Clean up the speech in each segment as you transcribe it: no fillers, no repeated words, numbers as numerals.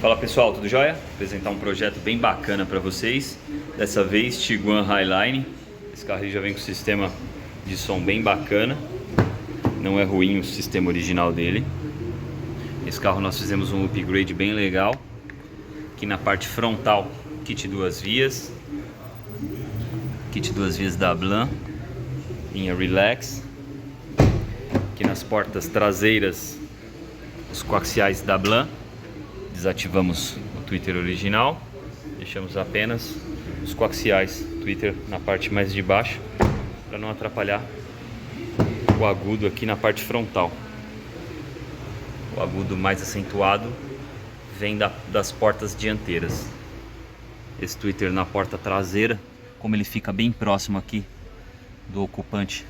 Fala pessoal, tudo jóia? Vou apresentar um projeto bem bacana para vocês. Dessa vez Tiguan Highline. Esse carro já vem com sistema de som bem bacana. Não é ruim o sistema original dele. Esse carro nós fizemos um upgrade bem legal. Aqui na parte frontal, kit duas vias. Kit duas vias da Blan, linha Relax. Aqui nas portas traseiras, os coaxiais da Blan. Desativamos o tweeter original, deixamos apenas os coaxiais tweeter na parte mais de baixo, para não atrapalhar o agudo aqui na parte frontal. O agudo mais acentuado vem das portas dianteiras. Esse tweeter na porta traseira, como ele fica bem próximo aqui do ocupante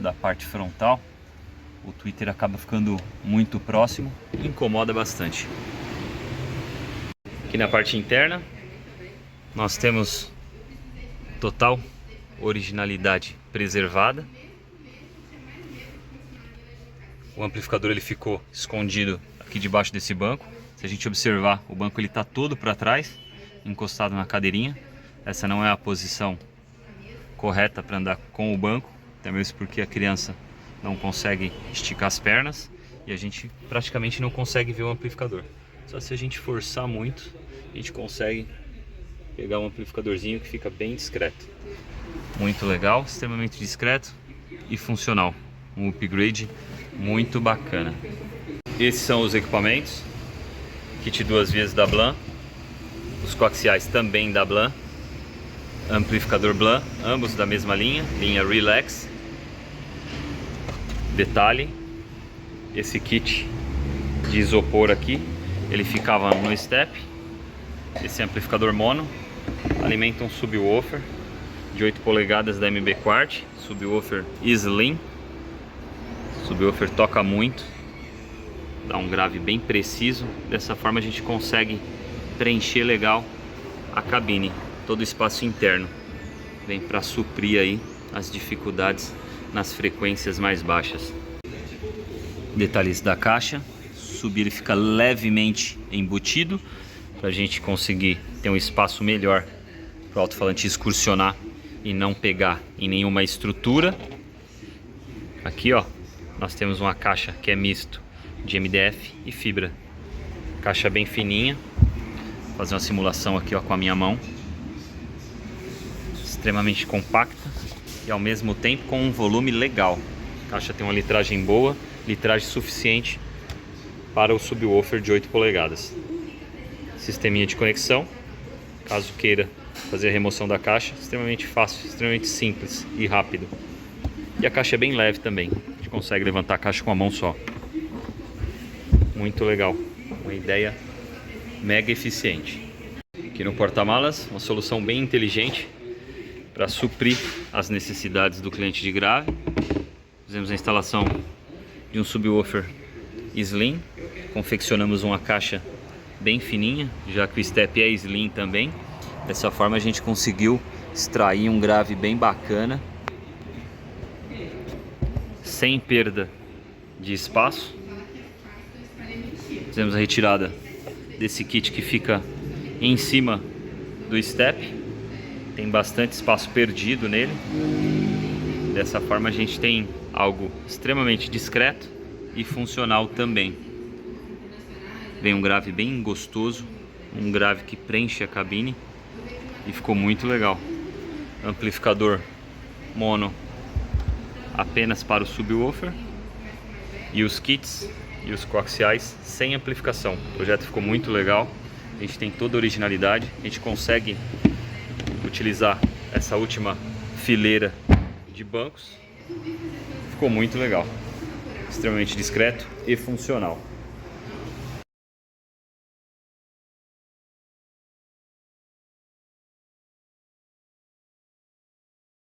da parte frontal, o tweeter acaba ficando muito próximo e incomoda bastante. Aqui na parte interna nós temos total originalidade preservada. O amplificador ele ficou escondido aqui debaixo desse banco. Se a gente observar, o banco ele está todo para trás, encostado na cadeirinha. Essa não é a posição correta para andar com o banco, até mesmo porque a criança não consegue esticar as pernas e a gente praticamente não consegue ver o amplificador. Só se a gente forçar muito, a gente consegue pegar um amplificadorzinho que fica bem discreto. Muito legal, extremamente discreto e funcional. Um upgrade muito bacana. Esses são os equipamentos. Kit duas vias da Blan. Os coaxiais também da Blan. Amplificador Blan, ambos da mesma linha, linha Relax. Detalhe, esse kit de isopor aqui, ele ficava no step. Esse amplificador mono alimenta um subwoofer de 8 polegadas da MB Quart, subwoofer Slim. O subwoofer toca muito, dá um grave bem preciso. Dessa forma a gente consegue preencher legal a cabine, todo o espaço interno. Vem para suprir aí as dificuldades nas frequências mais baixas. Detalhes da caixa. Subir ele fica levemente embutido para a gente conseguir ter um espaço melhor para o alto-falante excursionar e não pegar em nenhuma estrutura. Aqui ó, nós temos uma caixa que é misto de MDF e fibra. Caixa bem fininha. Vou fazer uma simulação aqui ó, com a minha mão. Extremamente compacta e ao mesmo tempo com um volume legal. A caixa tem uma litragem boa, litragem suficiente para o subwoofer de 8 polegadas. Sisteminha de conexão, caso queira fazer a remoção da caixa, extremamente fácil, extremamente simples e rápido. E a caixa é bem leve também, a gente consegue levantar a caixa com a mão só. Muito legal, uma ideia mega eficiente. Aqui no porta-malas, uma solução bem inteligente para suprir as necessidades do cliente de grave. Fizemos a instalação de um subwoofer Slim, confeccionamos uma caixa bem fininha, já que o step é Slim também. Dessa forma a gente conseguiu extrair um grave bem bacana, sem perda de espaço. Fizemos a retirada desse kit que fica em cima do step, tem bastante espaço perdido nele. Dessa forma a gente tem algo extremamente discreto e funcional também. Vem um grave bem gostoso, um grave que preenche a cabine e ficou muito legal. Amplificador mono apenas para o subwoofer e os kits e os coaxiais sem amplificação. O projeto ficou muito legal, a gente tem toda a originalidade, a gente consegue utilizar essa última fileira de bancos. Ficou muito legal, extremamente discreto e funcional.